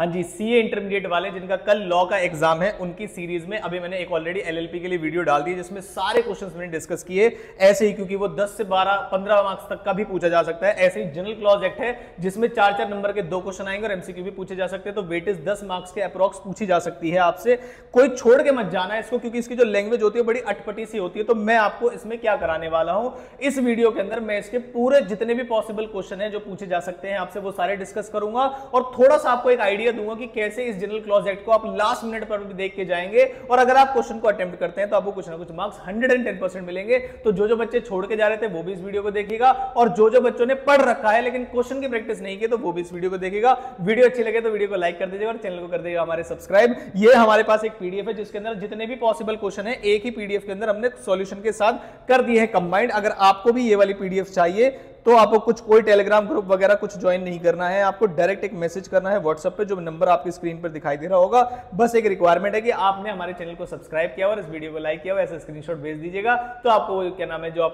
हाँ जी, CA intermediate वाले जिनका कल लॉ का एग्जाम है, उनकी सीरीज में अभी मैंने एक ऑलरेडी एलएलपी के लिए वीडियो डाल दी जिसमें सारे क्वेश्चंस मैंने डिस्कस किए ऐसे ही, क्योंकि वो 10 से 12-15 मार्क्स तक का भी पूछा जा सकता है। ऐसे ही जनरल क्लॉज एक्ट है जिसमें 4-4 नंबर के 2 क्वेश्चन आएंगे और एमसीक्यू भी पूछे जा सकते हैं, तो वेटेज 10 मार्क्स के अप्रॉक्स पूछी जा सकती है आपसे। कोई छोड़ के मत जाना है इसको, क्योंकि इसकी जो लैंग्वेज होती है बड़ी अटपटी सी होती है। तो मैं आपको इसमें क्या कराने वाला हूं, इस वीडियो के अंदर मैं इसके पूरे जितने भी पॉसिबल क्वेश्चन है जो पूछे जा सकते हैं आपसे, वो सारे डिस्कस करूंगा और थोड़ा सा आपको एक आइडिया दूंगा कि कैसे इस जनरल क्लॉज एक्ट को आप लास्ट मिनट पर भी देख के जाएंगे और अगर आप क्वेश्चन को अटेम्प्ट करते हैं तो आपको कुछ ना कुछ मार्क्स 110% मिलेंगे। तो जो बच्चे छोड़ के जा रहे थे वो भी इस वीडियो को देखिएगा, और जो बच्चों ने पढ़ रखा है लेकिन क्वेश्चन की प्रैक्टिस नहीं की तो वो भी इस वीडियो को देखिएगा। वीडियो अच्छी लगे तो वीडियो को लाइक कर दीजिएगा और चैनल को कर दीजिएगा हमारे सब्सक्राइब। ये हमारे पास एक पीडीएफ है जिसके अंदर जितने भी पॉसिबल क्वेश्चन है एक ही पीडीएफ के अंदर हमने सॉल्यूशन के साथ कर दिए हैं कंबाइंड। अगर आपको भी ये वाली पीडीएफ चाहिए तो आपको कोई टेलीग्राम ग्रुप वगैरह कुछ ज्वाइन नहीं करना है, आपको डायरेक्ट एक मैसेज करना है व्हाट्सएप पे, जो नंबर आपकी स्क्रीन पर दिखाई दे रहा होगा। बस एक रिक्वायरमेंट है कि आपने हमारे चैनल को सब्सक्राइब किया और इस वीडियो को लाइक किया, ऐसे स्क्रीनशॉट भेज दीजिएगा तो आपको क्या नाम है जो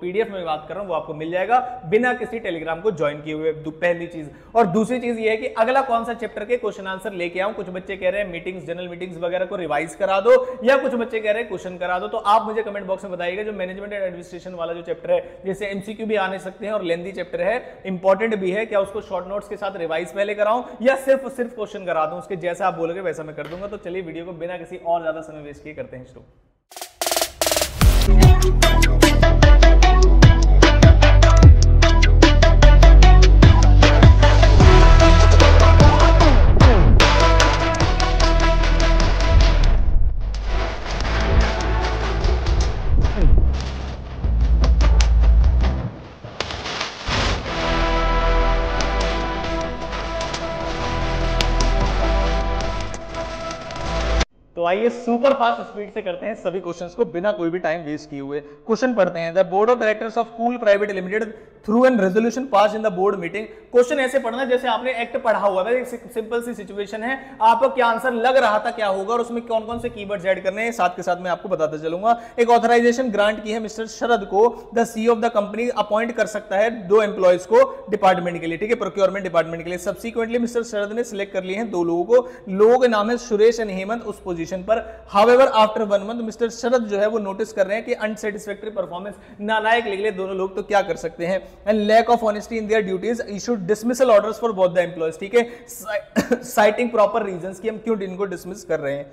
पीडीएफ में बात कर रहा हूं वो आपको मिल जाएगा बिना किसी टेलीग्राम को ज्वाइन किए हुए। पहली चीज। और दूसरी चीज ये है कि अगला कौन सा चैप्टर के क्वेश्चन आंसर लेके आऊं। कुछ बच्चे कह रहे हैं मीटिंग्स, जनरल मीटिंग्स वगैरह को रिवाइज करा दो, या कुछ बच्चे कह रहे हैं क्वेश्चन करा दो। तो आप मुझे कमेंट बॉक्स में बताइएगा जो मैनेजमेंट एंड एडमिनिस्ट्रेशन वाला जो चैप्टर है, जैसे एमसीक्यू भी आने सकते हैं और लेंथी चैप्टर है, इंपॉर्टेंट भी है, क्या उसको शॉर्ट नोट्स के साथ रिवाइज पहले कराऊं या सिर्फ क्वेश्चन करा दूं उसके, जैसा आप बोलोगे वैसा मैं कर दूंगा। तो चलिए वीडियो को बिना किसी और ज्यादा समय वेस्ट किए करते हैं शुरू। तो आइए सुपर फास्ट स्पीड से करते हैं सभी क्वेश्चंस को बिना कोई भी टाइम वेस्ट किए हुए। क्वेश्चन पढ़ते हैं। The board of directors of cool private limited through an resolution pass in the board meeting. Question ऐसे पढ़ना जैसे आपने एक्ट पढ़ा हुआ है, सिंपल सी सिचुएशन है, आपको क्या आंसर लग रहा था क्या होगा और उसमें कौन कौन से कीवर्ड्स ऐड करने हैं साथ के साथ मैं आपको बताता चलूंगा। एक ऑथराइजेशन ग्रांट की है मिस्टर शरद को, the CEO of the company appoint कर सकता है 2 एम्प्लॉयज को डिपार्टमेंट के लिए, ठीक है, प्रोक्योरमेंट डिपार्टमेंट के लिए। सब्सिक्वेंटली मिस्टर शरद ने सिलेक्ट कर लिए हैं 2 लोगों को, लोगों के नाम है सुरेश एंड हेमंत उस पोजीशन पर। However, after 1 month, मिस्टर शरद जो है वो नोटिस कर रहे हैं कि अनसेटिस्फैक्टरी परफॉर्मेंस, नालायक निकले दोनों लोग, तो क्या कर सकते हैं। And lack of honesty in their duties, issued dismissal orders for both the employees, ठीक है, साइटिंग प्रॉपर रीजंस कि हम क्यों इनको डिसमिस कर रहे हैं।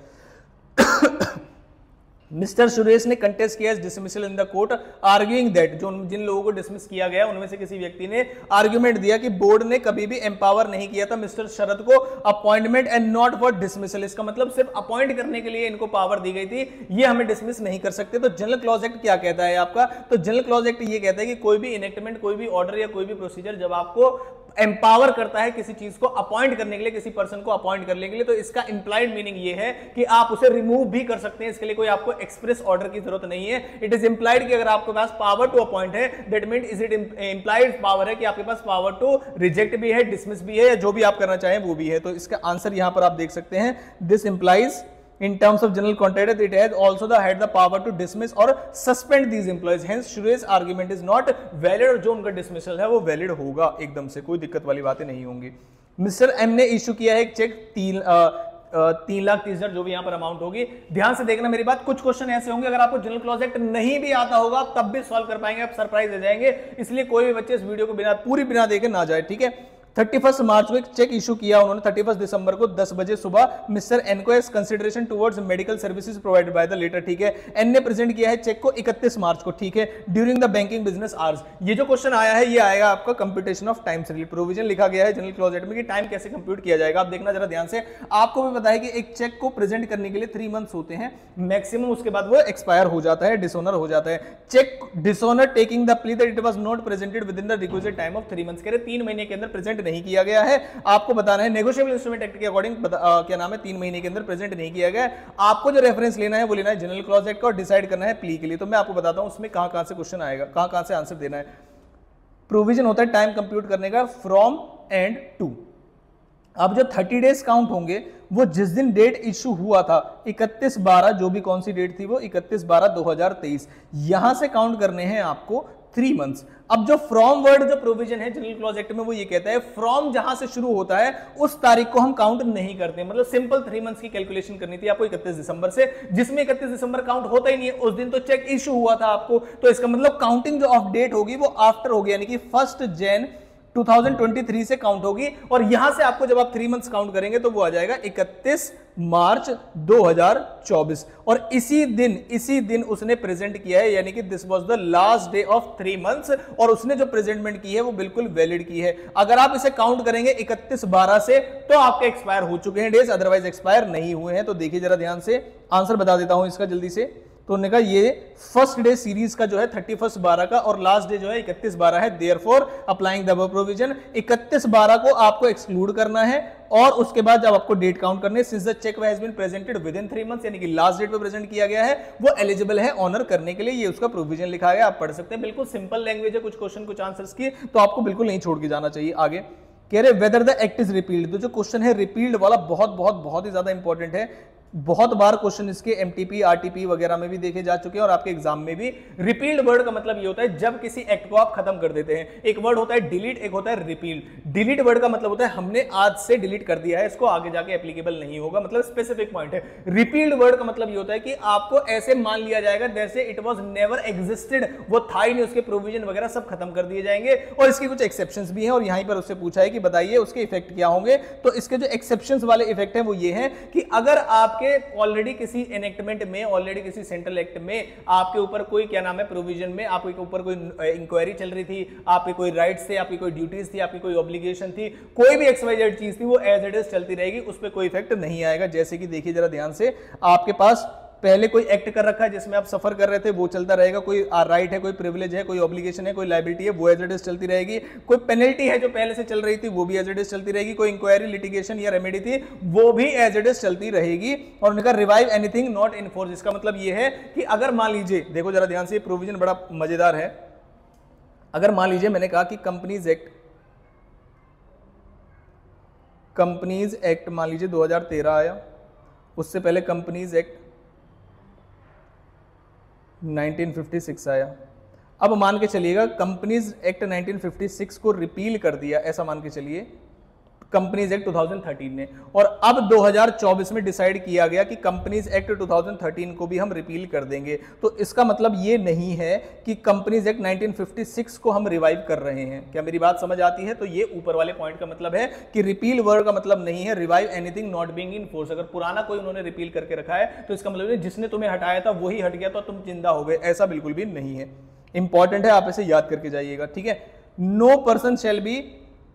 मिस्टर सुरेश ने कंटेस्ट किया dismissal in the court, arguing that, जो जिन लोगों को डिसमिस किया गया उनमें से किसी व्यक्ति ने आर्गुमेंट दिया कि बोर्ड ने कभी भी एम्पावर नहीं किया था मिस्टर शरद को appointment and not for dismissal. इसका मतलब सिर्फ अपॉइंट करने के लिए इनको पावर दी गई थी, ये हमें डिसमिस नहीं कर सकते। तो जनरल क्लॉज एक्ट क्या कहता है आपका, तो जनरल क्लॉज एक्ट ये कहता है कि कोई भी इनेक्टमेंट, कोई भी ऑर्डर या कोई भी प्रोसीजर जब आपको एम्पावर करता है किसी चीज को अपॉइंट करने के लिए, किसी पर्सन को अपॉइंट करने के लिए, तो इसका इंप्लाइड मीनिंग ये है कि आप उसे रिमूव भी कर सकते हैं। इसके लिए कोई आपको एक्सप्रेस ऑर्डर की जरूरत नहीं है। इट इज इंप्लाइड कि अगर आपके पास पावर टू अपॉइंट है, that mean is it implied power है कि आपके पास पावर टू रिजेक्ट भी है, डिसमिस भी है, या जो भी आप करना चाहें वो भी है। तो इसका आंसर यहां पर आप देख सकते हैं, this implies in terms of general contract it has also had the power to dismiss or suspend these employees, hence Suresh argument is not valid, और जो उनका dismissal है वो valid होगा एकदम से, कोई दिक्कत वाली बातें नहीं होंगी। मिस्टर एम ने इशू किया है एक चेक 3,30,000 जो भी यहां पर अमाउंट होगी। ध्यान से देखना मेरी बात, कुछ क्वेश्चन ऐसे होंगे अगर आपको जनरल क्लॉज एक्ट नहीं भी आता होगा तब भी सॉल्व कर पाएंगे, आप सरप्राइज हो जाएंगे। इसलिए कोई भी बच्चे इस वीडियो को पूरी बिना देखे ना जाए, ठीक है। 31 मार्च को एक चेक इशू किया उन्होंने, 31 दिसंबर को 10 बजे सुबह, मिस्टर एन को as consideration towards medical services provided by the latter, ठीक है। एन ने प्रेजेंट किया है चेक को 31 मार्च को, ठीक है, during the banking business hours. ये जो क्वेश्चन आया है ये आएगा आपका कंप्यूटेशन ऑफ टाइम से रिलेटेड, प्रोविजन लिखा गया है जनरल क्लॉज एक्ट में कि टाइम कैसे कंप्यूट किया जाएगा। आप देखना जरा ध्यान से, आपको भी पता है कि एक चेक को प्रेजेंट करने के लिए 3 मंथ्स होते हैं मैक्सिमम, उसके बाद वो एक्सपायर हो जाता है, डिसऑनर हो जाता है। Cheque dishonour taking the plea that it was not presented within the requisite time of 3 months, कह रहे 3 महीने के अंदर प्रेजेंट नहीं किया गया है। आपको बताना है नेगोशिएबल इंस्ट्रूमेंट एक्ट के अकॉर्डिंग क्या नाम है 3 महीने के अंदर प्रेजेंट नहीं किया गया। आपको जो रेफरेंस लेना है वो लेना है जनरल क्लॉज एक्ट का और डिसाइड करना है प्ली के लिए। तो मैं आपको बताता हूं उसमें कहां से क्वेश्चन आएगा, कहां से आंसर देना है। प्रोविजन होता है टाइम कंप्यूट करने का फ्रॉम एंड टू। अब जो 30 डेज काउंट होंगे वो जिस दिन डेट इशू हुआ था 31/12, जो भी कौन सी डेट थी वो 31/12/2023, यहां से काउंट करने हैं आपको 3 months। अब जो फ्रॉम वर्ड जो प्रोविजन है जनरल क्लॉज एक्ट में वो ये कहता है फ्रॉम जहां से शुरू होता है उस तारीख को हम काउंट नहीं करते, मतलब सिंपल 3 मंथ्स की कैलकुलेशन करनी थी आपको 31 दिसंबर से, जिसमें 31 दिसंबर काउंट होता ही नहीं है, उस दिन तो चेक इशू हुआ था आपको, तो इसका मतलब काउंटिंग जो ऑफ डेट होगी वो आफ्टर होगी, यानी कि 1 जनवरी 2023 से काउंट होगी, और यहां से आपको जब आप 3 मंथ्स काउंट करेंगे तो वो आ जाएगा 31 मार्च 2024, और इसी दिन उसने प्रेजेंट किया है, यानी कि this was the last day of 3 months, और उसने जो प्रेजेंटमेंट की है वो बिल्कुल वैलिड की है। अगर आप इसे काउंट करेंगे 31/12 से तो आपके एक्सपायर हो चुके हैं डेज, अदरवाइज एक्सपायर नहीं हुए हैं। तो देखिए जरा ध्यान से, आंसर बता देता हूं इसका जल्दी से। तो उन्होंने कहा ये फर्स्ट डे सीरीज का जो है 31/12 का, और लास्ट डे जो है 31/12 है, therefore applying the above provision 31/12 को आपको एक्सक्लूड करना है, और उसके बाद जब आपको डेट काउंट करनी है, since the cheque has been presented within 3 months, यानी कि लास्ट डेट पे प्रेजेंट किया गया है, वो एलिजिबल है ऑनर करने के लिए, ये उसका प्रोविजन लिखा गया, आप पढ़ सकते हैं। बिल्कुल सिंपल लैंग्वेज है, कुछ क्वेश्चन कुछ आंसर्स की, तो आपको बिल्कुल नहीं छोड़ के जाना चाहिए। आगे कह रहे whether the act is repealed, तो जो क्वेश्चन है रिपील्ड वाला बहुत ही ज्यादा इंपॉर्टेंट है, बहुत बार क्वेश्चन इसके एमटीपी आरटीपी वगैरह में भी देखे जा चुके हैं, और आपके एग्जाम में भी। रिपील्ड वर्ड का मतलब ये होता है जब किसी एक्ट को आप खत्म कर देते हैं। एक वर्ड होता है डिलीट, एक होता है रिपील्ड। डिलीट वर्ड का मतलब होता है हमने आज से डिलीट कर दिया है, इसको आगे जाके एप्लीकेबल नहीं होगा, मतलब स्पेसिफिक पॉइंट है। रिपील्ड वर्ड का मतलब ये होता है कि आपको ऐसे मान लिया जाएगा जैसे इट वाज नेवर एग्जिस्टेड, वो था ही नहीं, उसके प्रोविजन वगैरह सब खत्म कर दिए जाएंगे, और इसकी कुछ एक्सेप्शंस भी हैं, और यहीं पर उससे पूछा है कि बताइए उसके इफेक्ट क्या होंगे। तो इसके जो एक्सेप्शंस वाले इफेक्ट हैं वो ये हैं कि अगर आपके ऑलरेडी किसी एनेक्टमेंट में, ऑलरेडी किसी सेंट्रल एक्ट में आपके ऊपर कोई क्या नाम है प्रोविजन में आपके ऊपर कोई इंक्वायरी चल रही थी, आपके कोई राइट्स थे, आपकी कोई ड्यूटीज थी, आपकी कोई ऑब्लिगेशन थी, कोई भी XYZ चीज थी, वो एज इट इज चलती रहेगी, उस पर कोई इफेक्ट नहीं आएगा। जैसे कि देखिए जरा ध्यान से, आपके पास पहले कोई एक्ट कर रखा है जिसमें आप सफर कर रहे थे, वो चलता रहेगा, कोई राइट है, कोई प्रिविलेज है, कोई ऑब्लिगेशन है, कोई लायबिलिटी है, वो एज इट इज चलती रहेगी, कोई पेनल्टी है जो पहले से चल रही थी वो भी एज इट इज चलती रहेगी, कोई इंक्वायरी लिटिगेशन या रेमेडी थी वो भी एज इट इज चलती रहेगी। और उन्होंने कहा revive anything not in force, इसका मतलब ये है कि अगर मान लीजिए, देखो जरा ध्यान से, प्रोविजन बड़ा मजेदार है। अगर मान लीजिए मैंने कहा कि कंपनीज एक्ट मान लीजिए 2013 आया, उससे पहले कंपनीज एक्ट 1956 आया। अब मान के चलिएगा कंपनीज एक्ट 1956 को रिपील कर दिया, ऐसा मान के चलिए कंपनीज एक्ट 2013 ने, और अब 2024 में डिसाइड किया गया कि कंपनीज एक्ट 2013 को भी हम रिपील कर देंगे। तो इसका मतलब ये नहीं है कि कंपनीज एक्ट 1956 को हम रिवाइव कर रहे हैं। क्या मेरी बात समझ आती है? तो ये ऊपर वाले पॉइंट का मतलब है कि रिपील वर्ड का मतलब नहीं है revive anything not being in force. अगर पुराना कोई उन्होंने रिपील करके रखा है तो इसका मतलब जिसने तुम्हें हटाया था वही हट गया तो तुम जिंदा हो गए, ऐसा बिल्कुल भी नहीं है। इंपॉर्टेंट है, आप इसे याद करके जाइएगा, ठीक है। No person shall be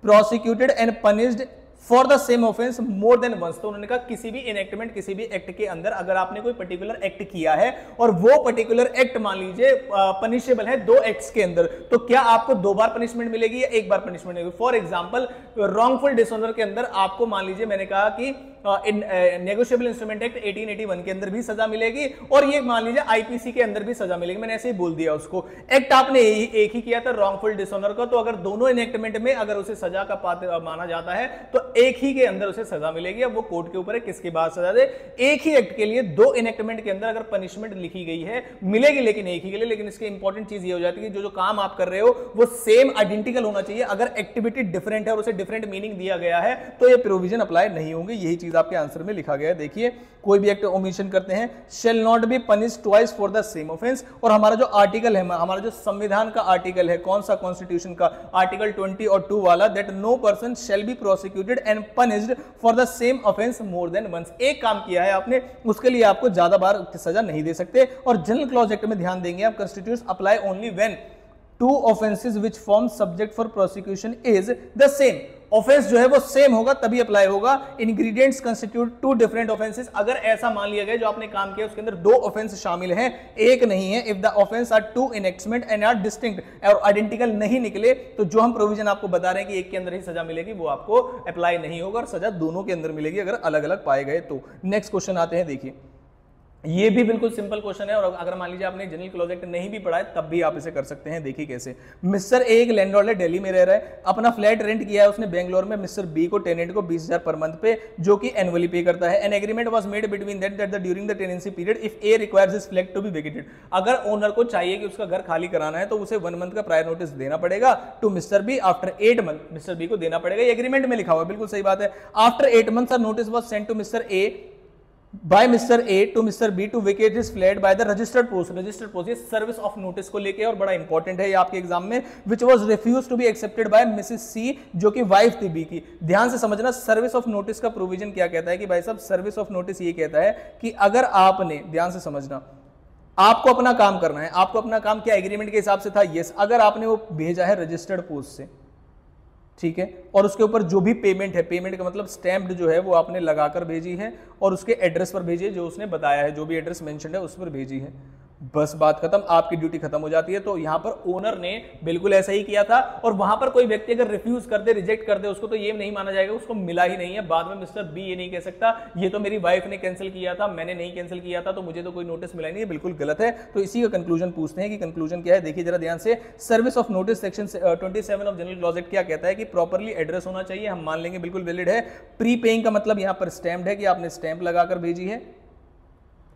prosecuted and punished for the same offence more than once. तो उन्होंने कहा किसी भी इनेक्टमेंट, किसी भी एक्ट के अंदर अगर आपने कोई पर्टिकुलर एक्ट किया है और वो पर्टिकुलर एक्ट मान लीजिए पनिशेबल है 2 एक्ट्स के अंदर, तो क्या आपको 2 बार पनिशमेंट मिलेगी या 1 बार पनिशमेंट मिलेगी? फॉर एग्जांपल रॉन्गफुल डिसऑनर के अंदर आपको मान लीजिए मैंने कहा कि नेगोशिएबल इंस्ट्रूमेंट एक्ट 1881 के अंदर भी सजा मिलेगी, और ये मान लीजिए आईपीसी के अंदर भी सजा मिलेगी। मैंने ऐसे ही बोल दिया उसको, एक्ट आपने एक ही किया था रॉन्गफुल डिसऑनर का, तो अगर दोनों इनेक्टमेंट में अगर उसे सजा का पात्र माना जाता है तो एक ही के अंदर उसे सजा मिलेगी। अब वो कोर्ट के ऊपर है किसके बाद सजा दे। एक ही एक्ट के लिए 2 इनेक्टमेंट के अंदर अगर पनिशमेंट लिखी गई है मिलेगी, लेकिन एक ही के लिए। लेकिन इसकी इंपॉर्टेंट चीज ये हो जाती है कि जो काम आप कर रहे हो वो सेम आइडेंटिकल होना चाहिए। अगर एक्टिविटी डिफरेंट है और उसे डिफरेंट मीनिंग दिया गया है तो ये प्रोविजन अप्लाई नहीं होंगे। यही चीज आपके आंसर में लिखा गया है। देखिए कोई भी एक्ट ओमिशन करते हैं shall not be punish twice for the same offence. और हमारा जो आर्टिकल है, हमारा जो संविधान का आर्टिकल है, कौन सा, कॉन्स्टिट्यूशन का आर्टिकल 20 और 2 वाला, that no person shall be prosecuted and punished for the same offence more than once. एक काम किया है आपने, उसके लिए आपको ज्यादा बार सजा नहीं दे सकते। और जनरल क्लॉज एक्ट में ध्यान देंगे आप, constitution apply only when 2 offenses which form subject for prosecution is the same। Offence जो है वो सेम होगा तभी अप्लाई होगा। Ingredients constitute 2 different offences. अगर ऐसा मान लिया गया जो आपने काम किया उसके अंदर 2 ऑफेंस शामिल हैं, एक नहीं है, if the offence are 2 enactment and are distinct और आइडेंटिकल नहीं निकले, तो जो हम प्रोविजन आपको बता रहे हैं कि एक के अंदर ही सजा मिलेगी वो आपको अप्लाई नहीं होगा, और सजा दोनों के अंदर मिलेगी अगर अलग अलग पाए गए तो। नेक्स्ट क्वेश्चन आते हैं, देखिए ये भी बिल्कुल सिंपल क्वेश्चन है, और अगर मान लीजिए आपने जनरल क्लॉज एक्ट नहीं भी पढ़ा है तब भी आप इसे कर सकते हैं। देखिए कैसे। मिस्टर ए एक लैंडलॉर्ड है, दिल्ली में रह रहा है, अपना फ्लैट रेंट किया है उसने बेंगलोर में मिस्टर बी को, टेनेंट को 20,000 पर मंथ पे, जो कि एनुअली पे करता है। An agreement was made between that during the tenancy period if A requires his flat to be vacated. अगर ओनर को चाहिए कि उसका घर खाली कराना है तो उसे 1 मंथ का प्रायर नोटिस देना पड़ेगा to mister B, after 8 month mister B को देना पड़ेगा। ये एग्रीमेंट में लिखा हुआ है, बिल्कुल सही बात है। After 8 months notice was sent to mister A by Mr. A to Mr. B to vacate his flat by the registered post। registered post ये सर्विस ऑफ नोटिस को लेके और बड़ा इंपॉर्टेंट है ये आपके एग्जाम में। which was refused to be accepted by Mrs. C जो कि वाइफ थी बी की। ध्यान से समझना, सर्विस ऑफ नोटिस का प्रोविजन क्या कहता है कि भाई साहब सर्विस ऑफ नोटिस ये कहता है कि अगर आपने, ध्यान से समझना, आपको अपना काम करना है, आपको अपना काम क्या एग्रीमेंट के हिसाब से था, यस, अगर आपने वो भेजा है रजिस्टर्ड पोस्ट से, ठीक है, और उसके ऊपर जो भी पेमेंट है, पेमेंट का मतलब स्टैम्प्ड जो है वो आपने लगाकर भेजी है और उसके एड्रेस पर भेजी है जो उसने बताया है, जो भी एड्रेस मेंशन है उस पर भेजी है, बस बात खत्म, आपकी ड्यूटी खत्म हो जाती है। तो यहां पर ओनर ने बिल्कुल ऐसा ही किया था, और वहां पर कोई व्यक्ति अगर रिफ्यूज कर दे, रिजेक्ट कर दे उसको, तो ये नहीं माना जाएगा उसको मिला ही नहीं है। बाद में मिस्टर बी ये नहीं कह सकता ये तो मेरी वाइफ ने कैंसिल किया था, मैंने नहीं कैंसिल किया था, तो मुझे तो कोई नोटिस मिला ही नहीं है, बिल्कुल गलत है। तो इसी का कंक्लूजन पूछते हैं कि कंक्लूजन क्या है। देखिए जरा ध्यान से, service of notice section 27 of general clause act क्या कहता है कि प्रॉपर्ली एड्रेस होना चाहिए, हम मान लेंगे बिल्कुल वैलिड है। प्री पेइंग का मतलब यहां पर स्टैम्प्ड है कि आपने स्टैंप लगाकर भेजी है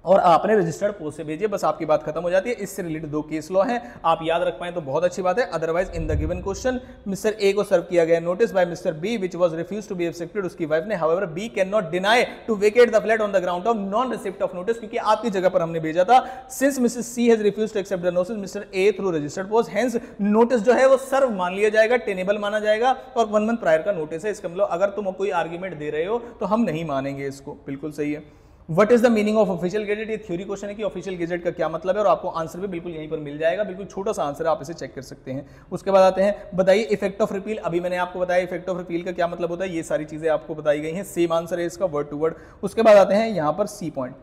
और आपने रजिस्टर्ड पोस्ट से भेजिए, बस आपकी बात खत्म हो जाती है। इससे रिलेटेड 2 केस लॉ हैं, आप याद रख पाए तो बहुत अच्छी बात है। Otherwise in the given question mister A को सर्व किया गया notice by mister B which was refused to be accepted, उसकी वाइफ ने, however B can not deny to vacate the flat on the ground of non receipt of notice, क्योंकि आपकी जगह पर हमने भेजा था। Since Mrs C has refused to accept the notice mister A through registered post, hence notice जो है वो सर्व मान लिया जाएगा, टेनेबल माना जाएगा, और 1 मंथ प्रायर का नोटिस है। इसका मतलब अगर तुम कोई आर्ग्यूमेंट दे रहे हो तो हम नहीं मानेंगे इसको, बिल्कुल सही है। What is the meaning of official gazette, ये थ्योरी क्वेश्चन है कि ऑफिशियल गेजेट का क्या मतलब है, और आपको आंसर भी बिल्कुल यहीं पर मिल जाएगा, बिल्कुल छोटा सा आंसर है, आप इसे चेक कर सकते हैं। उसके बाद आते हैं, बताइए इफेक्ट ऑफ रिपील। अभी मैंने आपको बताया इफेक्ट ऑफ रिपील का क्या मतलब होता है, ये सारी चीजें आपको बताई गई हैं, सेम आंसर है इसका वर्ड टू वर्ड। उसके बाद आते हैं यहां पर सी पॉइंट,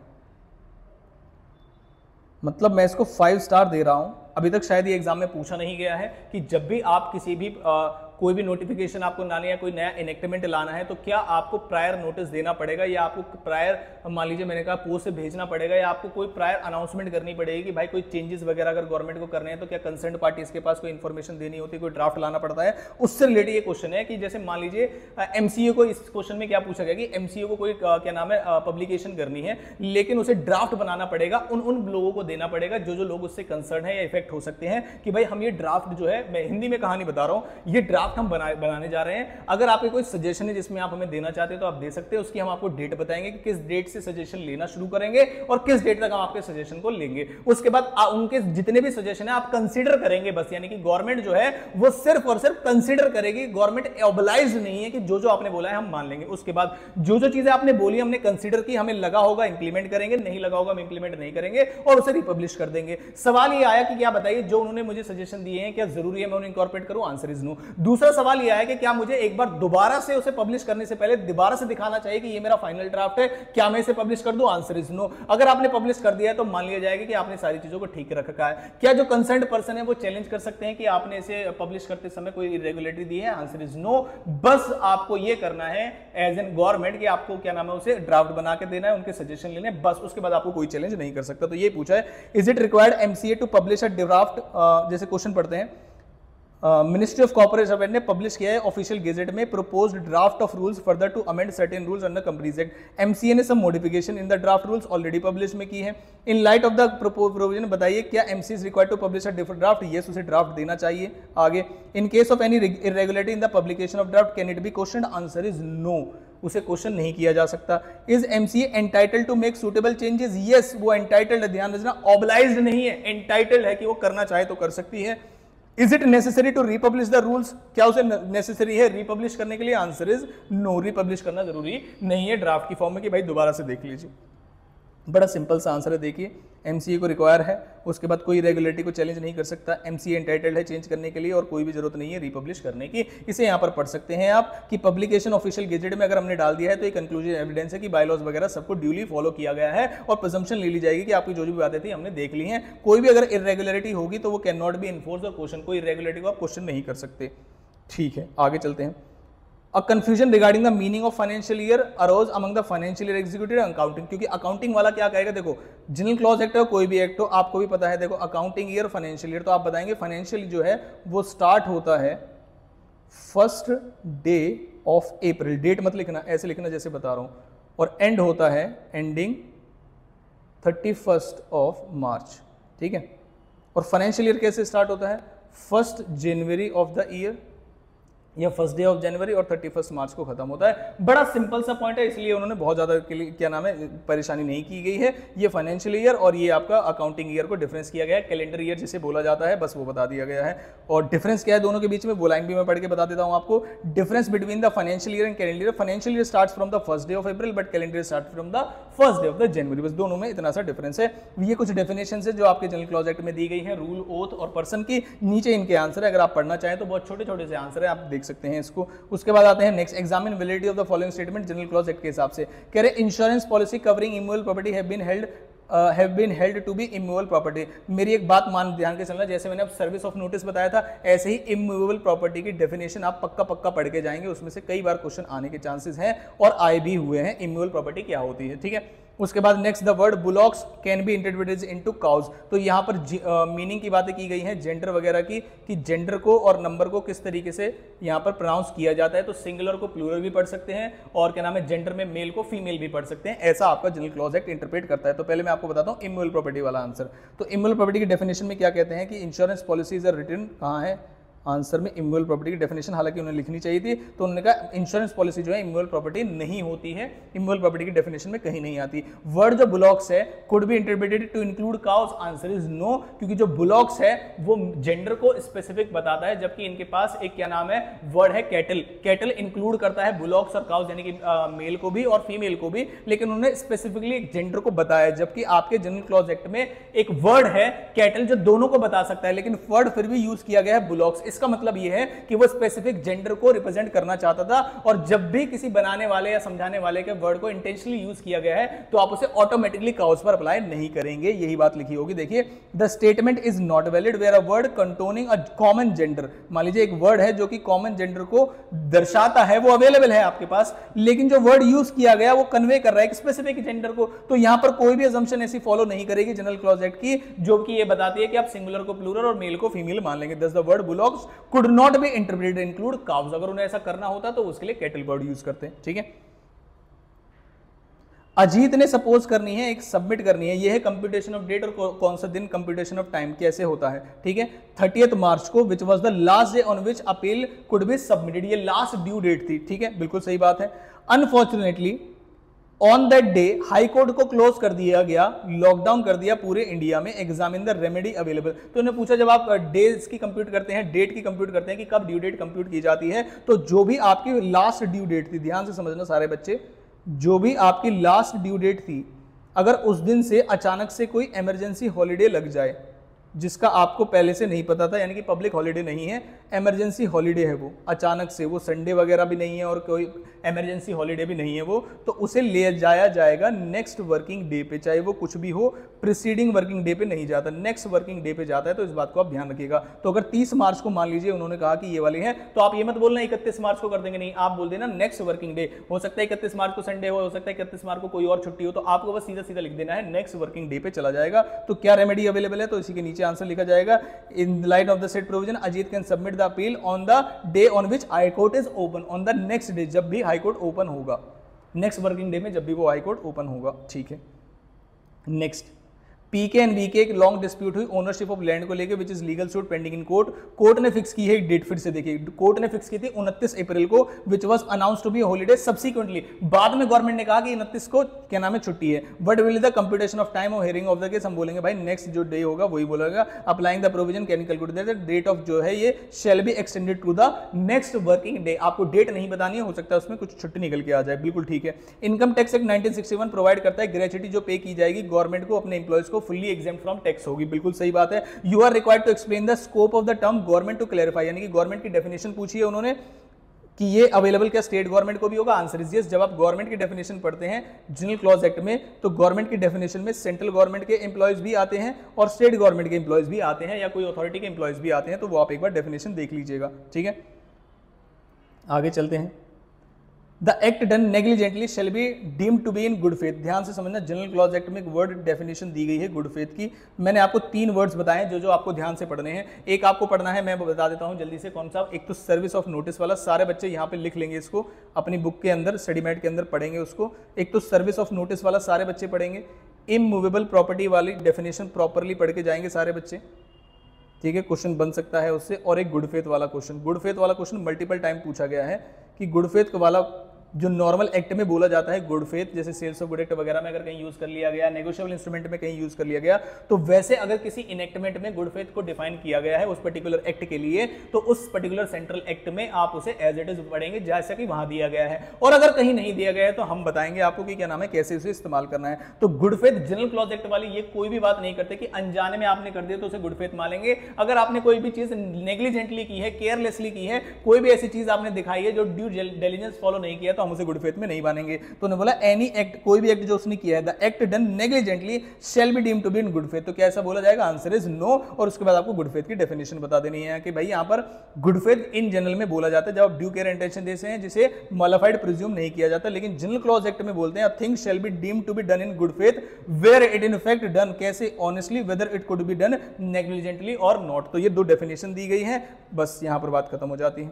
मतलब मैं इसको 5 स्टार दे रहा हूं। अभी तक शायद ये एग्जाम में पूछा नहीं गया है कि जब भी आप किसी भी कोई भी नोटिफिकेशन आपको लाना या कोई नया इनेक्टमेंट लाना है तो क्या आपको प्रायर नोटिस देना पड़ेगा, या आपको प्रायर, मान लीजिए मैंने कहा पोस्ट से भेजना पड़ेगा, या आपको कोई प्रायर अनाउंसमेंट करनी पड़ेगी कि भाई कोई चेंजेस वगैरह अगर गवर्नमेंट को करने हैं तो क्या कंसर्न पार्टीज के पास कोई इन्फॉर्मेशन देनी होती है, कोई ड्राफ्ट लाना पड़ता है। उससे रिलेटेड ये क्वेश्चन है कि जैसे मान लीजिए एमसीए को, इस क्वेश्चन में क्या पूछा गया कि एमसीए को कोई क्या नाम है पब्लिकेशन करनी है, लेकिन उसे ड्राफ्ट बनाना पड़ेगा, उन लोगों को देना पड़ेगा जो लोग उससे कंसर्न है या इफेक्ट हो सकते हैं, कि भाई हम ये ड्राफ्ट जो है, मैं हिंदी में कहानी बता रहा हूं, ये ड्राफ्ट हम बनाने जा रहे हैं। अगर आपके कोई सजेशन है जिसमें आप हमें देना चाहते हैं तो आप दे सकते हैं, उसकी हम आपको डेट बताएंगे कि किस डेट से सजेशन लेना शुरू करेंगे और किस डेट तक हम आपके सजेशन को लेंगे। उसके बाद उनके जितने भी सजेशन है आप कंसीडर करेंगे बस, यानी कि गवर्नमेंट जो है वो सिर्फ और सिर्फ कंसीडर करेगी, गवर्नमेंट ऑब्लाइज्ड नहीं है कि जो आपने बोला है हम मान लेंगे। उसके बाद जो चीजें आपने बोली हमने कंसीडर की, हमें लगा होगा इंप्लीमेंट करेंगे, नहीं लगा होगा हम इंप्लीमेंट नहीं करेंगे और उसे रिपब्लिश कर देंगे। सवाल ये आया कि क्या बताइए जो उन्होंने मुझे सजेशन दिए हैं क्या जरूरी है मैं उन्हें इंकॉर्पोरेट करूं, आंसर इज नो। दूसरा सवाल यह है कि क्या मुझे एक बार दोबारा से उसे पब्लिश करने से पहले दोबारा से दिखाना चाहिए कि ये मेरा फाइनल ड्राफ्ट है, क्या मैं इसे पब्लिश कर दूं, आंसर इज नो। अगर आपने पब्लिश कर दिया है तो मान लिया जाएगा कि आपने सारी चीजों को ठीक रखा है। क्या जो कंसर्न्ड पर्सन है वो चैलेंज कर सकते हैं कि आपने इसे पब्लिश करते समय कोई इरेगुलरिटी दी है, आंसर इज नो। बस आपको ये करना है एज एन गवर्नमेंट कि आपको क्या नाम है उसे ड्राफ्ट बना के देना है, उनके सजेशन लेने, बस उसके बाद आपको कोई चैलेंज नहीं कर सकता। तो ये पूछा है, is it required MCA to publish a draft, जैसे क्वेश्चन पढ़ते हैं, मिनिस्ट्री ऑफ कॉर्पोरेट अफेयर ने पब्लिश किया है ऑफिशियल गेजेट में proposed draft of rules further to amend certain rules under companies act. MCA ने सब modification in the draft rules already publish में की है। In light of the provision बताइए क्या MCA is required to publish a different draft, yes उसे draft देना चाहिए। आगे, in case of any irregularity in the publication of draft can it be question, answer is no, उसे question नहीं किया जा सकता। Is MCA entitled to make suitable changes, yes वो एंटाइटल्ड है, ध्यान रखना, ऑब्लाइज्ड नहीं है, एंटाइटल्ड है कि वो करना चाहे तो कर सकती है। Is it necessary to republish the rules, क्या उसे नेसेसरी है रिपब्लिश करने के लिए, आंसर इज नो, रिपब्लिश करना जरूरी नहीं है ड्राफ्ट की फॉर्म में कि भाई दोबारा से देख लीजिए। बड़ा सिंपल सा आंसर है, देखिए एमसीए को रिक्वायर है, उसके बाद कोई रेगुलेटरी को चैलेंज नहीं कर सकता, एमसीए एंटाइटल्ड है चेंज करने के लिए और कोई भी जरूरत नहीं है रिपब्लिश करने की। इसे यहाँ पर पढ़ सकते हैं आप कि पब्लिकेशन ऑफिशियल गेजेट में अगर हमने डाल दिया है तो ये कंक्लूजन एविडेंस है कि बायलॉज वगैरह सबको ड्यूली फॉलो किया गया है और प्रिजम्पशन ले ली जाएगी कि आपकी जो भी बातें थी हमने देख ली हैं। कोई भी अगर इरेगुलरिटी होगी तो वो कैन नॉट बी इन्फोर्स और क्वेश्चन, कोई इरेगुलरिटी को आप क्वेश्चन नहीं कर सकते। ठीक है, आगे चलते हैं। A confusion regarding the meaning of financial year arose among the financial year executive accounting, क्योंकि अकाउंटिंग वाला क्या कहेगा, देखो जनरल क्लॉज एक्ट हो कोई भी एक्ट हो, आपको भी पता है, देखो अकाउंटिंग ईयर फाइनेंशियल ईयर, तो आप बताएंगे फाइनेंशियल जो है वो स्टार्ट होता है first day of April, date मत लिखना, ऐसे लिखना जैसे बता रहा हूं, और एंड होता है एंडिंग 31st ऑफ मार्च, ठीक है। और फाइनेंशियल ईयर कैसे स्टार्ट होता है, 1 जनवरी ऑफ द ईयर या फर्स्ट डे ऑफ जनवरी और 31 मार्च को खत्म होता है। बड़ा सिंपल सा पॉइंट है, इसलिए उन्होंने बहुत ज्यादा क्या नाम है परेशानी नहीं की गई है। ये फाइनेंशियल ईयर और ये आपका अकाउंटिंग ईयर को डिफरेंस किया गया है, कैलेंडर ईयर जिसे बोला जाता है, बस वो बता दिया गया है। और डिफरेंस क्या है दोनों के बीच में, वो लाइन भी मैं पढ़ के बता देता हूं आपको। Difference between the financial year and calendar year, financial year starts from the first day of April but calendar year start from the first day of the January, बस दोनों में इतना सा डिफरेंस है। ये कुछ डेफिनेशन है जो आपके जनरल क्लॉज एक्ट में दी गई है, रूल, ओथ और पर्सन की, नीचे इनके आंसर है, अगर आप पढ़ना चाहें तो बहुत छोटे छोटे से आंसर है, आप देख सकते हैं इसको। उसके बाद आते हैं next, examine validity of the following statement general clause act के हिसाब से। कह रहे insurance policy covering immovable property have been held to be immovable property. मेरी एक बात ध्यान के चलना, जैसे मैंने अब सर्विस ऑफ नोटिस बताया था, ऐसे ही इमूवेबल प्रॉपर्टी की डेफिनेशन आप पक्का पढ़ के जाएंगे, उसमें से कई बार क्वेश्चन आने के चांसेस हैं और आए भी हुए हैं, इमूवेबल प्रॉपर्टी क्या होती है, ठीक है। उसके बाद next, the word bullocks can be interpreted into cows, तो यहाँ पर मीनिंग की बातें की गई हैं जेंडर वगैरह की, कि जेंडर को और नंबर को किस तरीके से यहाँ पर प्रोनाउंस किया जाता है, तो सिंगुलर को प्लूरल भी पढ़ सकते हैं और क्या नाम है जेंडर में मेल को फीमेल भी पढ़ सकते हैं, ऐसा आपका जनरल क्लॉज एक्ट इंटरप्रेट करता है। तो पहले मैं आपको बताता हूँ इमूवेबल प्रॉपर्टी वाला आंसर। तो इमूवेबल प्रॉपर्टी की डेफिनेशन में क्या कहते हैं कि इंश्योरेंस पॉलिसीज आर रिटन, कहाँ है आंसर में इमूवेबल प्रॉपर्टी की डेफिनेशन, हालांकि उन्हें लिखनी चाहिए थी, तो उन्होंने कहा इंश्योरेंस पॉलिसी जो है इमूवेबल प्रॉपर्टी नहीं होती है, इमूवेबल प्रॉपर्टी की डेफिनेशन में कहीं नहीं आती। वर्ड जो बुलॉक्स है could be interpreted to include cows, answer is no, क्योंकि जो बुलॉक्स है वो जेंडर को स्पेसिफिक बताता है, जबकि इनके पास एक क्या नाम है वर्ड है कैटल, कैटल इंक्लूड करता है बुलॉक्स और काउज यानी कि मेल को भी और फीमेल को भी, लेकिन उन्होंने स्पेसिफिकली एक जेंडर को बताया, जबकि आपके जनरल क्लॉज एक्ट में एक वर्ड है कैटल जो दोनों को बता सकता है, लेकिन वर्ड फिर भी यूज किया गया है बुलॉक्स। इसका मतलब यह है कि वो स्पेसिफिक जेंडर को रिप्रेजेंट करना चाहता था, और जब भी किसी बनाने वाले या समझाने वाले के वर्ड को इंटेंशनली यूज किया गया है तो आप उसे ऑटोमेटिकली काउज पर अप्लाई नहीं करेंगे, यही बात लिखी होगी। देखिए, the statement is not valid where a word containing a common gender, मान लीजिए एक वर्ड है जो कि कॉमन जेंडर को दर्शाता है, वो अवेलेबल है आपके पास, लेकिन जो वर्ड यूज किया गया वो कन्वे कर रहा है एक स्पेसिफिक जेंडर को, तो यहां पर कोई भी असम्पशन ऐसी फॉलो नहीं करेगी जनरल क्लॉज एक्ट की जो कि ये बताती है कि आप सिंगुलर को प्लूरल और मेल को फीमेल मान लेंगे। Thus the word bullocks could not be interpreted include cows, अगर उन्हें ऐसा करना होता तो उसके लिए कैटल वर्ड यूज करते हैं, ठीक है। अजीत ने सपोज करनी है, एक सबमिट करनी है, ये है कंप्यूटेशन ऑफ डेट, और कौन सा दिन कंप्यूटेशन ऑफ टाइम कैसे होता है, ठीक है। 30th मार्च को which was the last day on which appeal could be submitted, ये लास्ट ड्यू डेट थी, ठीक है, बिल्कुल सही बात है। Unfortunately on that day high court को क्लोज कर दिया गया, लॉकडाउन कर दिया पूरे इंडिया में, एग्जामिन द रेमेडी अवेलेबल, तो उन्होंने पूछा जब आप डेज की कंप्यूट करते हैं, डेट की कंप्यूट करते हैं कि कब ड्यू डेट कंप्यूट की जाती है, तो जो भी आपकी लास्ट ड्यू डेट थी, ध्यान से समझना सारे बच्चे, जो भी आपकी लास्ट ड्यू डेट थी, अगर उस दिन से अचानक से कोई इमरजेंसी हॉलीडे लग जाए जिसका आपको पहले से नहीं पता था, यानी कि पब्लिक हॉलीडे नहीं है, इमरजेंसी हॉलीडे है, वो अचानक से, वो संडे वगैरह भी नहीं है और कोई इमरजेंसी हॉलीडे भी नहीं है वो, तो उसे ले जाया जाएगा नेक्स्ट वर्किंग डे पे, चाहे वो कुछ भी हो, प्रीसीडिंग वर्किंग डे पे नहीं जाता, नेक्स्ट वर्किंग डे पे जाता है, तो इस बात को आप ध्यान रखिएगा। तो अगर 30 मार्च को मान लीजिए उन्होंने कहा कि ये वाले हैं, तो आप ये मत बोलना 31 मार्च को कर देंगे, नहीं, आप बोल देना नेक्स्ट वर्किंग डे, हो सकता है 31 मार्च को संडे हो सकता है 31 मार्च को कोई और छुट्टी हो, तो आपको बस सीधा सीधा लिख देना है नेक्स्ट वर्किंग डे पे चला जाएगा। तो क्या रेमेडी अवेलेबल है, तो इसी के नीचे आंसर लिखा जाएगा, इन light of the set provision Ajit can submit the appeal on the day on which high court is open, on the next day, जब भी हाई कोर्ट ओपन होगा, नेक्स्ट वर्किंग डे में जब भी वो हाई कोर्ट ओपन होगा, ठीक है। नेक्स्ट, पीके एंड वीके एक लॉन्ग डिस्प्यूट हुई ओनरशिप ऑफ लैंड को लेकर, which is legal suit pending in court, court ने फिक्स की है एक डेट, फिर से देखिए कोर्ट ने फिक्स की थी 29 अप्रैल को, which was announce to be holiday subsequently, बाद में गवर्नमेंट ने कहा कि 29 को क्या नाम है छुट्टी है, but will the computation of time और हियरिंग ऑफ द केस, हम बोलेंगे भाई नेक्स्ट जो डे होगा वही बोलेगा, applying the provision can calculate that date of जो है ये shall be extended to the next working day, आपको डेट नहीं बतानी है, हो सकता है उसमें कुछ छुट्टी निकल के आ जाए, बिल्कुल ठीक है। इनकम टैक्स एक्ट 1961 प्रोवाइड करता है ग्रेच्युटी जो पे की जाएगी गवर्नमेंट को अपने एम्प्लॉयज को फुल्ली एग्जेम्प्ट फ्रॉम टैक्स होगी, बिल्कुल सही बात है। You are required to explain the scope of the term government to clarify, यानी कि गवर्नमेंट की डेफिनेशन पूछी है उन्होंने कि ये अवेलेबल क्या स्टेट गवर्नमेंट को भी होगा, आंसर इज यस। जब आप गवर्नमेंट की डेफिनेशन पढ़ते हैं जनरल क्लॉज एक्ट में, तो गवर्नमेंट की डेफिनेशन में सेंट्रल गवर्नमेंट के एम्प्लॉयज भी आते हैं और स्टेट गवर्नमेंट के एम्प्लॉयज भी आते हैं, या कोई अथॉरिटी के एम्प्लॉयज भी आते हैं, तो वो आप एक बार डेफिनेशन देख लीजिएगा, ठीक है। आगे चलते हैं, the act done negligently shall be deemed to be in good faith. ध्यान से समझना, जनरल क्लॉज एक्ट में एक वर्ड डेफिनेशन दी गई है गुड फेथ की। मैंने आपको 3 वर्ड्स बताए जो आपको ध्यान से पढ़ने हैं। एक आपको पढ़ना है, मैं बता देता हूं जल्दी से कौन सा। एक तो सर्विस ऑफ नोटिस वाला, सारे बच्चे यहां पे लिख लेंगे इसको अपनी बुक के अंदर, स्टडी मैट के अंदर पढ़ेंगे उसको। एक तो सर्विस ऑफ नोटिस वाला सारे बच्चे पढ़ेंगे। इमूवेबल प्रॉपर्टी वाली डेफिनेशन प्रॉपरली पढ़ के जाएंगे सारे बच्चे, ठीक है, क्वेश्चन बन सकता है उससे। और एक गुड फेथ वाला क्वेश्चन, गुड फेथ वाला क्वेश्चन मल्टीपल टाइम पूछा गया है कि गुड फेथ वाला जो नॉर्मल एक्ट में बोला जाता है गुड फेथ, जैसे सेल्स ऑफ गुड एक्ट वगैरह में अगर कहीं यूज कर लिया गया, नेगोशिएबल इंस्ट्रूमेंट में कहीं यूज कर लिया गया, तो वैसे अगर किसी इनेक्टमेंट में गुड फेथ को डिफाइन किया गया है उस पर्टिकुलर एक्ट के लिए, तो उस पर्टिकुलर सेंट्रल एक्ट में आप उसे एज इट इज पढ़ेंगे जैसा कि वहां दिया गया है। और अगर कहीं नहीं दिया गया है तो हम बताएंगे आपको कि क्या नाम है, कैसे उसे इस्तेमाल करना है। तो good faith general clause act वाली ये कोई भी बात नहीं करते कि अनजाने में आपने कर दिया तो उसे गुड फेथ मानेंगे। अगर आपने कोई भी चीज नेग्लिजेंटली की है, केयरलेसली की है, कोई भी ऐसी चीज आपने दिखाई है जो ड्यू डिलिजेंस फॉलो नहीं किया, तो हम उसे गुड फेथ में नहीं मानेंगे। तो उन्होंने बोला एनी एक्ट, कोई भी एक्ट जो उसने किया है, the act done negligently shall be deemed to be in good faith. तो क्या ऐसा बोला जाएगा? Answer is no. और उसके बाद आपको गुड फेथ की डेफिनेशन बता देनी है कि भाई यहां पर गुड फेथ इन जनरल में बोला जाता है जब आप ड्यू केयर इंटेंशन देते हैं जिसे मॉडिफाइड प्रिज्यूम नहीं किया जाता, लेकिन जनरल क्लॉज एक्ट में बोलते हैं thing shall be deemed to be done in good faith where it in effect done, कैसे, honestly, whether it could be done negligently और नॉट। तो ये 2 डेफिनेशन दी गई है, बस यहां पर बात खत्म हो जाती है।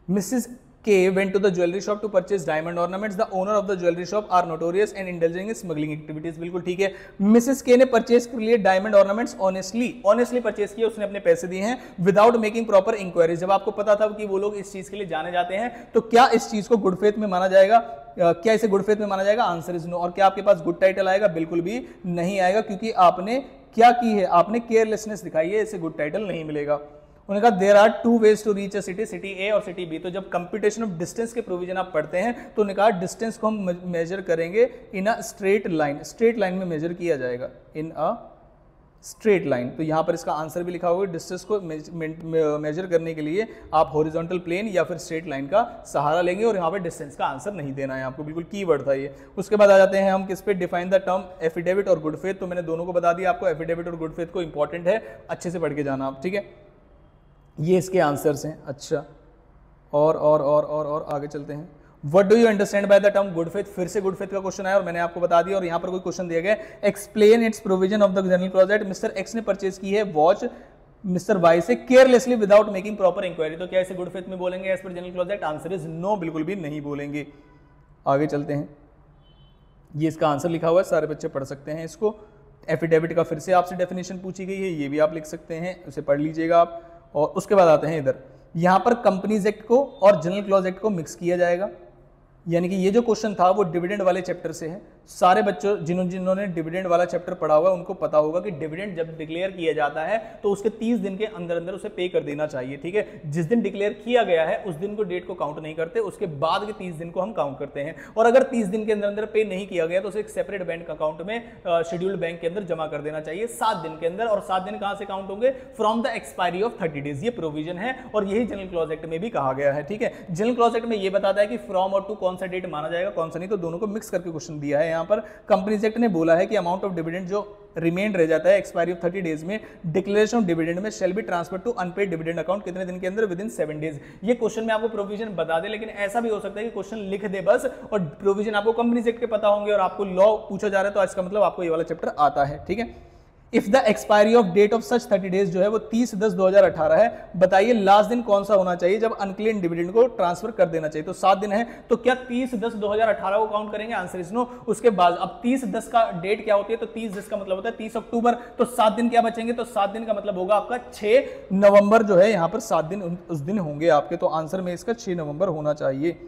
Mrs K went to the jewelry shop to purchase diamond ornaments. The owner of the jewelry shop are notorious and indulging in smuggling activities. बिल्कुल ठीक है। मिसेस के ने परचेज कर लिए डायमंड ऑर्नामेंट्स ऑनेस्टली परचेज किए, उसने अपने पैसे दिए हैं विदाउट मेकिंग प्रॉपर इंक्वायरी। जब आपको पता था कि वो लोग इस चीज के लिए जाने जाते हैं, तो क्या इस चीज को गुड फेथ में माना जाएगा? क्या इसे गुड फेथ में माना जाएगा? Answer is no. और क्या आपके पास गुड टाइटल आएगा? बिल्कुल भी नहीं आएगा, क्योंकि आपने क्या की है, आपने केयरलेसनेस दिखाई है, इसे गुड टाइटल नहीं मिलेगा। उन्होंने कहा there are 2 ways to reach a city, city A और सिटी बी। तो जब कंप्यूटेशन ऑफ डिस्टेंस के प्रोविजन आप पढ़ते हैं तो उन्होंने कहा डिस्टेंस को हम मेजर करेंगे in a straight line, straight line में मेजर किया जाएगा इन अ स्ट्रेट लाइन। तो यहां पर इसका आंसर भी लिखा होगा, डिस्टेंस को मेजर करने के लिए आप हॉरिजॉन्टल प्लेन या फिर स्ट्रेट लाइन का सहारा लेंगे, और यहां पर डिस्टेंस का आंसर नहीं देना है आपको, बिल्कुल कीवर्ड था ये। उसके बाद आ जाते हैं हम किस पे, डिफाइन द टर्म एफिडेविट और गुड फेथ। तो मैंने दोनों को बता दिया आपको, एफिडेविट और गुड फेथ को इंपॉर्टेंट है, अच्छे से पढ़ के जाना आप, ठीक है। ये इसके आंसर्स हैं। अच्छा, और आगे चलते हैं। What do you understand by the term good faith? फिर से गुड फेथ का क्वेश्चन आया और मैंने आपको बता दिया, और यहां पर कोई क्वेश्चन दिया गया, explain its provision of the general clause act. Mister X ने परचेज की है वॉच मिस्टर वाई से carelessly without making proper inquiry. तो क्या इसे गुड फेथ में बोलेंगे as per general clause act? Answer is no, बिल्कुल भी नहीं बोलेंगे। आगे चलते हैं। ये इसका आंसर लिखा हुआ है, सारे बच्चे पढ़ सकते हैं इसको। एफिडेविट का फिर से आपसे डेफिनेशन पूछी गई है, ये भी आप लिख सकते हैं, उसे पढ़ लीजिएगा आप। और उसके बाद आते हैं इधर, यहां पर कंपनीज एक्ट को और जनरल क्लॉज एक्ट को मिक्स किया जाएगा। यानी कि ये जो क्वेश्चन था वो डिविडेंड वाले चैप्टर से है। सारे बच्चों जिन्होंने डिविडेंड वाला चैप्टर पढ़ा हुआ है उनको पता होगा कि डिविडेंड जब डिक्लेयर किया जाता है तो उसके 30 दिन के अंदर अंदर उसे पे कर देना चाहिए, ठीक है। जिस दिन डिक्लेयर किया गया है उस दिन को, डेट को काउंट नहीं करते, उसके बाद के 30 दिन को हम काउंट करते हैं। और अगर 30 दिन के अंदर अंदर पे नहीं किया गया तो उसे एक सेपरेट बैंक अकाउंट में शेड्यूल्ड बैंक के अंदर जमा कर देना चाहिए 7 दिन के अंदर। और 7 दिन कहां से काउंट होंगे? From the expiry of 30 days. ये प्रोविजन है और यही जनरल क्लॉज एक्ट में भी कहा गया है, ठीक है। जनरल क्लॉज एक्ट में ये बताता है कि फ्रॉम और टू कौन सा डेट माना जाएगा, कौन सा नहीं, तो दोनों को मिक्स करके क्वेश्चन दिया है। यहां पर कंपनीज एक्ट ने बोला है कि अमाउंट ऑफ डिविडेंड जो रिमेंड रह जाता है एक्सपायरी ऑफ 30 डेज में, डिक्लेरेशन ऑफ डिविडेंड में shall be transfer to unpaid dividend account कितने दिन के अंदर? Within 7 days. ये क्वेश्चन में आपको प्रोविजन बता दे, लेकिन ऐसा भी हो सकता है कि क्वेश्चन लिख दे बस और प्रोविजन आपको कंपनीज एक्ट के पता होंगे और आपको लॉ पूछा जा रहा है, तो इसका मतलब आपको ये वाला चैप्टर आता है, ठीक है। If the expiry of date of such 30 days जो है वो 30/10/2018 है, बताइए लास्ट दिन कौन सा होना चाहिए जब अनक्लेम्ड डिविडेंड को ट्रांसफर कर देना चाहिए? तो 7 दिन है, तो क्या 30/10/2018 को काउंट करेंगे? Answer is no. उसके बाद अब 30/10 का डेट क्या होती है? तो 30/10 का मतलब होता है 30 अक्टूबर, तो 7 दिन क्या बचेंगे? तो 7 दिन का मतलब होगा आपका 6 नवंबर जो है, यहां पर 7 दिन उस दिन होंगे आपके, तो आंसर में इसका 6 नवंबर होना चाहिए।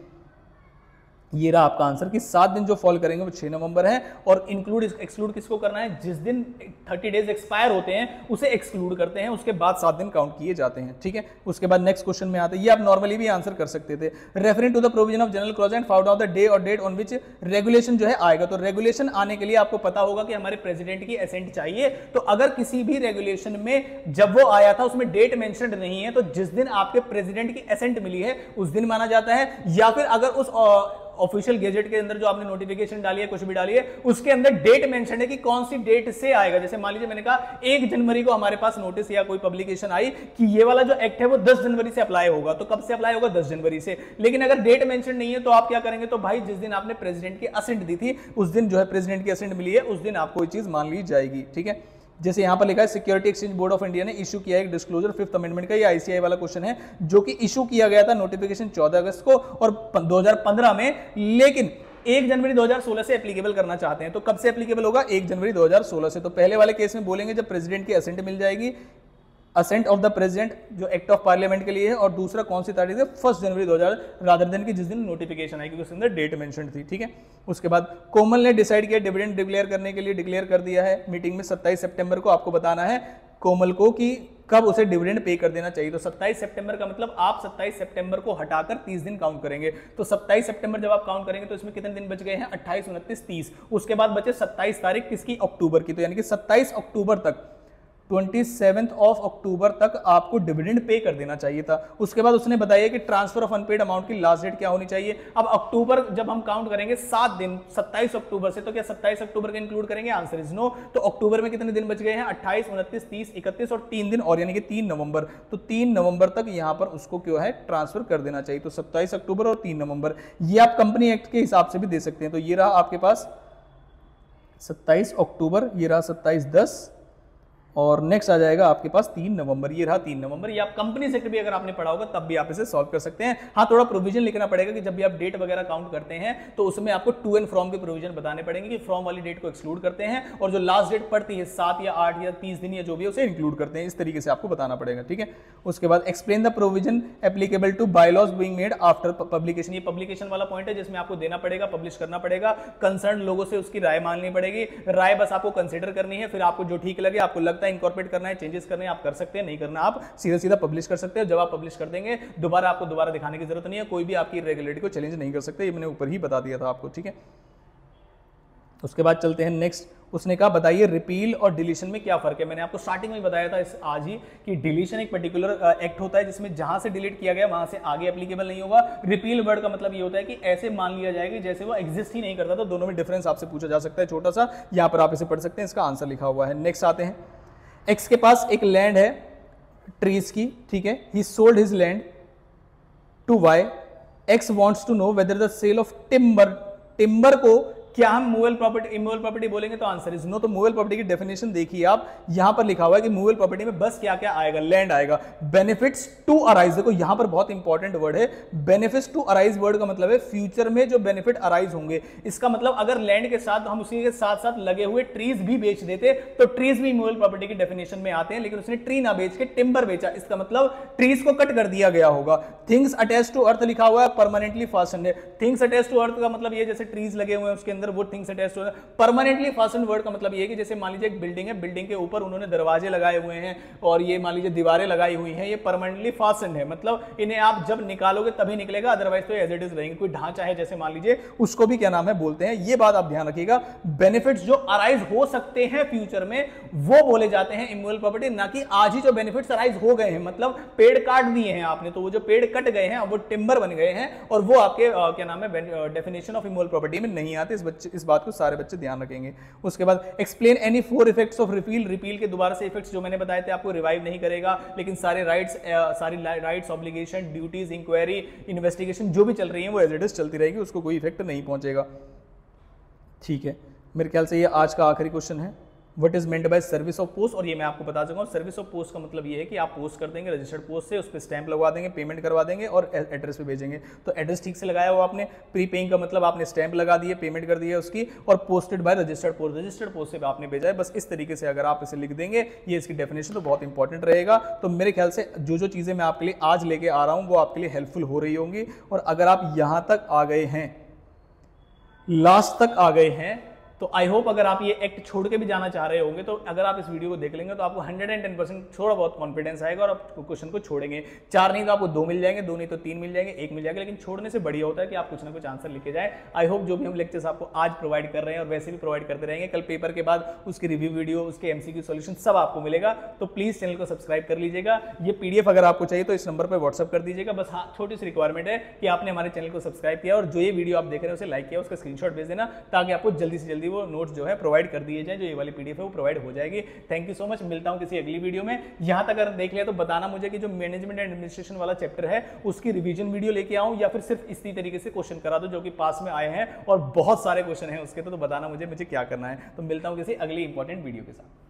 ये रहा आपका आंसर कि 7 दिन जो फॉल करेंगे वो 6 नवंबर है। और इंक्लूड एक्सक्लूड किसको करना है? जिस दिन 30 डेज एक्सपायर होते हैं उसे एक्सक्लूड करते हैं, उसके बाद 7 दिन काउंट किए जाते हैं, ठीक है। उसके बाद नेक्स्ट क्वेश्चन में आते हैं, ये आप नॉर्मली भी आंसर कर सकते थे। Referring to the provision of general clause and found out the day और डेट ऑन विच रेगुलेशन जो है आएगा। तो रेगुलेशन आने के लिए आपको पता होगा कि हमारे प्रेसिडेंट की एसेंट चाहिए। तो अगर किसी भी रेगुलेशन में जब वो आया था उसमें डेट मेंशन्ड नहीं है, तो जिस दिन आपके प्रेसिडेंट की एसेंट मिली है उस दिन माना जाता है। या फिर अगर उस ऑफिशियल गेजेट के अंदर जो आपने नोटिफिकेशन डाली है, कुछ भी डाली है, उसके अंदर डेट मेंशन है कि कौन सी डेट से आएगा। जैसे मान लीजिए मैंने कहा 1 जनवरी को हमारे पास नोटिस या कोई पब्लिकेशन आई कि ये वाला जो एक्ट है वो 10 जनवरी से अप्लाई होगा, तो कब से अप्लाई होगा? 10 जनवरी से। लेकिन अगर डेट मेंशन नहीं है तो आप क्या करेंगे? तो भाई जिस दिन आपने प्रेसिडेंट की असेंट दी थी उस दिन जो है प्रेसिडेंट की असेंट मिली है, उस दिन आपको ये चीज मान ली जाएगी। ठीक है, जैसे यहां पर लिखा है security exchange board of India ने इशू किया एक डिस्क्लोजर 5th अमेंडमेंट का, ये आईसीआई वाला क्वेश्चन है जो कि इशू किया गया था नोटिफिकेशन 14 अगस्त को और 2015 में, लेकिन 1 जनवरी 2016 से एप्लीकेबल करना चाहते हैं। तो कब से एप्लीकेबल होगा? 1 जनवरी 2016 से। तो पहले वाले केस में बोलेंगे जब प्रेसिडेंट की असेंट मिल जाएगी, असेंट ऑफ द प्रेसिडेंट जो एक्ट ऑफ पार्लियामेंट के लिए है, और दूसरा कौन सी तारीख है? 1 जनवरी 2000 रादर देन की जिस दिन नोटिफिकेशन आई, क्योंकि उसके अंदर डेट मेंशन थी। ठीक है, उसके बाद कोमल ने डिसाइड किया डिविडेंड डिक्लेयर करने के लिए, डिक्लेयर कर दिया है मीटिंग में 27 सितंबर को। आपको बताना है कोमल को कि कब उसे डिविडेंड पे कर देना चाहिए। तो 27 सितंबर का मतलब आप 27 सितंबर को हटाकर 30 दिन काउंट करेंगे। तो 27 सितंबर जब आप काउंट करेंगे तो इसमें कितने दिन बच गए हैं? 28, 29, 30। उसके बाद बचे 27 तारीख किसकी? अक्टूबर की। तो यानी कि 27 अक्टूबर तक, 27 अक्टूबर तक आपको डिविडेंड पे कर देना चाहिए था। उसके बाद उसने बताया कि ट्रांसफर ऑफ अनपेड अमाउंट की लास्ट डेट क्या होनी चाहिए। अब अक्टूबर जब हम काउंट करेंगे 7 दिन 27 अक्टूबर से, तो क्या 27 अक्टूबर का इंक्लूड करेंगे? Answer is no. तो अक्टूबर में कितने दिन बच गए हैं? 28, 29, 30, 31 और 3 दिन और, यानी कि 3 नवंबर। तो 3 नवंबर तक यहां पर उसको क्यों है ट्रांसफर कर देना चाहिए। तो 27 अक्टूबर और 3 नवंबर, ये आप कंपनी एक्ट के हिसाब से भी दे सकते हैं। तो ये रहा आपके पास 27 अक्टूबर, ये रहा 27/10 और नेक्स्ट आ जाएगा आपके पास 3 नवंबर, ये रहा 3 नवंबर। ये आप कंपनी सेक्टर भी अगर आपने पढ़ा होगा तब भी आप इसे सॉल्व कर सकते हैं। हाँ, थोड़ा प्रोविजन लिखना पड़ेगा कि जब भी आप डेट वगैरह काउंट करते हैं तो उसमें आपको टू एंड फ्रॉम के प्रोविजन बताने पड़ेंगे कि फ्रॉम वाली डेट को एक्सक्लूड करते हैं और जो लास्ट डेट पड़ती है 7 या 8 या 30 दिन या जो भी है उसे इंक्लूड करते हैं। इस तरीके से आपको बताना पड़ेगा। ठीक है, उसके बाद explain the provision applicable to bylaws being made after publication. ये पब्लिकेशन वाला पॉइंट है जिसमें आपको देना पड़ेगा, पब्लिश करना पड़ेगा, कंसर्न लोगों से उसकी राय माननी पड़ेगी। राय बस आपको कंसिडर करनी है, फिर आपको जो ठीक लगे, आपको लगता है इंकॉर्पोरेट करना है, चेंजेस करने आप कर सकते हैं, नहीं करना आप सीधा सीधा पब्लिश कर सकते हैं। जब आप पब्लिश कर देंगे दोबारा आपको दोबारा दिखाने की जरूरत नहीं है, कोई भी आपकी इरेगुलरिटी को चैलेंज नहीं कर सकते, ये मैंने ऊपर ही बता दिया था आपको। ठीक है, उसके बाद चलते हैं नेक्स्ट। उसने कहा बताइए रिपील और डिलीशन में क्या फर्क है। मैंने आपको स्टार्टिंग में बताया था आज ही कि डिलीशन एक पर्टिकुलर एक्ट होता है जिसमें जहां से डिलीट किया गया वहां से आगे एप्लीकेबल नहीं होगा। रिपील वर्ड का मतलब ये होता है कि ऐसे मान लिया जाएगा जैसे वो एग्जिस्ट ही नहीं करता। तो दोनों में डिफरेंस आपसे पूछा जा सकता है छोटा सा, यहां पर आप इसे पढ़ सकते हैं, इसका आंसर लिखा हुआ है। नेक्स्ट आते हैं, एक्स के पास एक लैंड है ट्रीज की, ठीक है, he sold his land to Y. X wants to know whether the sale of timber को क्या हम मूवेबल प्रॉपर्टी इमूवेबल प्रॉपर्टी बोलेंगे। तो आंसर इज नो। तो मूवेबल प्रॉपर्टी की डेफिनेशन देखिए आप, यहां पर लिखा हुआ है कि मूवेबल प्रॉपर्टी में बस क्या क्या आएगा? लैंड आएगा। बेनिफिट्स टू अराइज, देखो यहां पर बहुत इंपॉर्टेंट वर्ड है बेनिफिट्स टू अराइज। वर्ड का मतलब है फ्यूचर में जो बेनिफिट अराइज होंगे। इसका मतलब अगर लैंड के साथ हम उसी के साथ साथ लगे हुए ट्रीज भी बेच देते तो ट्रीज भी मूवेबल प्रॉपर्टी की डेफिनेशन में आते हैं, लेकिन उसने ट्री ना बेच के टिम्बर बेचा, इसका मतलब ट्रीज को कट कर दिया गया होगा। थिंग्स अटैच टू अर्थ लिखा हुआ है, परमानेंटली फास्टेंड है। थिंग्स अटैच टू अर्थ का मतलब ये जैसे ट्रीज लगे हुए हैं उसके अंदर वो things attach to. Permanently fastened word का मतलब ये है कि जैसे मान लीजिए एक बिल्डिंग है, बिल्डिंग के ऊपर उन्होंने दरवाजे लगाए हुए हैं और ये मान लीजिए दीवारें लगाई हुई हैं, ये परमानेंटली फास्टेंड है, मतलब इन्हें आप जब निकालोगे तभी निकलेगा, अदरवाइज तो एज इट इज रहेंगे। कोई ढांचा है जैसे मान लीजिए, उसको भी क्या नाम है बोलते हैं। ये बात आप ध्यान रखिएगा, बेनिफिट्स जो अराइज हो सकते हैं फ्यूचर में वो बोले जाते हैं इमूवेबल प्रॉपर्टी, ना कि आज ही जो बेनिफिट्स अराइज हो गए हैं, मतलब पेड़ काट दिए हैं आपने तो वो जो पेड़ कट गए हैं वो टिम्बर बन गए हैं और वो आपके क्या नाम है डेफिनेशन ऑफ इमूवेबल प्रॉपर्टी में नहीं आते। इस बात को सारे बच्चे ध्यान रखेंगे। उसके बाद explain any 4 effects of repeal. Repeal के दोबारा से इफेक्ट्स जो मैंने बताए थे आपको रिवाइव नहीं करेगा, लेकिन सारे rights obligation duties inquiry investigation जो भी चल रही है वो एज इट इज चलती रहेगी, उसको कोई इफेक्ट नहीं पहुंचेगा। ठीक है, मेरे ख्याल से ये आज का आखिरी क्वेश्चन है। What is meant by service of post, और ये मैं आपको बता चुका हूं। सर्विस ऑफ पोस्ट का मतलब ये है कि आप पोस्ट कर देंगे रजिस्टर्ड पोस्ट से, उस पर स्टैंप लगवा देंगे, पेमेंट करवा देंगे और एड्रेस पे भेजेंगे। तो एड्रेस ठीक से लगाया हुआ आपने, प्री पेइंग का मतलब आपने स्टैंप लगा दिए, पेमेंट कर दी है उसकी, और posted by registered post, registered post से आपने भेजा है। बस इस तरीके से अगर आप इसे लिख देंगे, ये इसकी डेफिनेशन तो बहुत इंपॉर्टेंट रहेगा। तो मेरे ख्याल से जो जो चीजें मैं आपके लिए आज लेके आ रहा हूं वो आपके लिए हेल्पफुल हो रही होंगी। और अगर आप यहां तक आ गए हैं, लास्ट तक आ गए हैं, तो आई होप अगर आप ये एक्ट छोड़ के भी जाना चाह रहे होंगे तो अगर आप इस वीडियो को देख लेंगे तो आपको 110% थोड़ा बहुत कॉन्फिडेंस आएगा और आप क्वेश्चन को छोड़ेंगे। 4 नहीं तो आपको 2 मिल जाएंगे, 2 नहीं तो 3 मिल जाएंगे, 1 मिल जाएगा, लेकिन छोड़ने से बढ़िया होता है कि आप कुछ ना कुछ आंसर लिखे जाए। आई होप जो भी हम लेक्चर्स आपको आज प्रोवाइड कर रहे हैं और वैसे भी प्रोवाइड करते रहेंगे, कल पेपर के बाद उसकी रिव्यू वीडियो, उसके एमसीक्यू सॉल्यूशन सब आपको मिलेगा। तो प्लीज चैनल को सब्सक्राइब कर लीजिएगा। ये पीडीएफ अगर आपको चाहिए तो इस नंबर पर व्हाट्सअप कर दीजिएगा। बस हाँ, छोटी सी रिक्वायरमेंट है कि आपने हमारे चैनल को सब्सक्राइब किया और जो ये वीडियो आप देख रहे हैं उसे लाइक किया, उसका स्क्रीनशॉट भेज देना ताकि आपको जल्दी से जल्दी वो नोट्स जो है प्रोवाइड कर दिए जाए। जो ये वाली पीडीएफ है वो प्रोवाइड हो जाएगी। Thank you so much. मिलता हूं किसी अगली वीडियो में। यहां तक अगर देख लिया तो बताना मुझे कि जो मैनेजमेंट एंड एडमिनिस्ट्रेशन वाला चैप्टर है उसकी रिवीजन वीडियो लेके आऊं या फिर सिर्फ इसी तरीके से क्वेश्चन करा दो जो कि पास में आए हैं और बहुत सारे क्वेश्चन हैं उसके, तो बताना मुझे क्या करना है। तो मिलता हूं किसी अगली इंपॉर्टेंट वीडियो के साथ।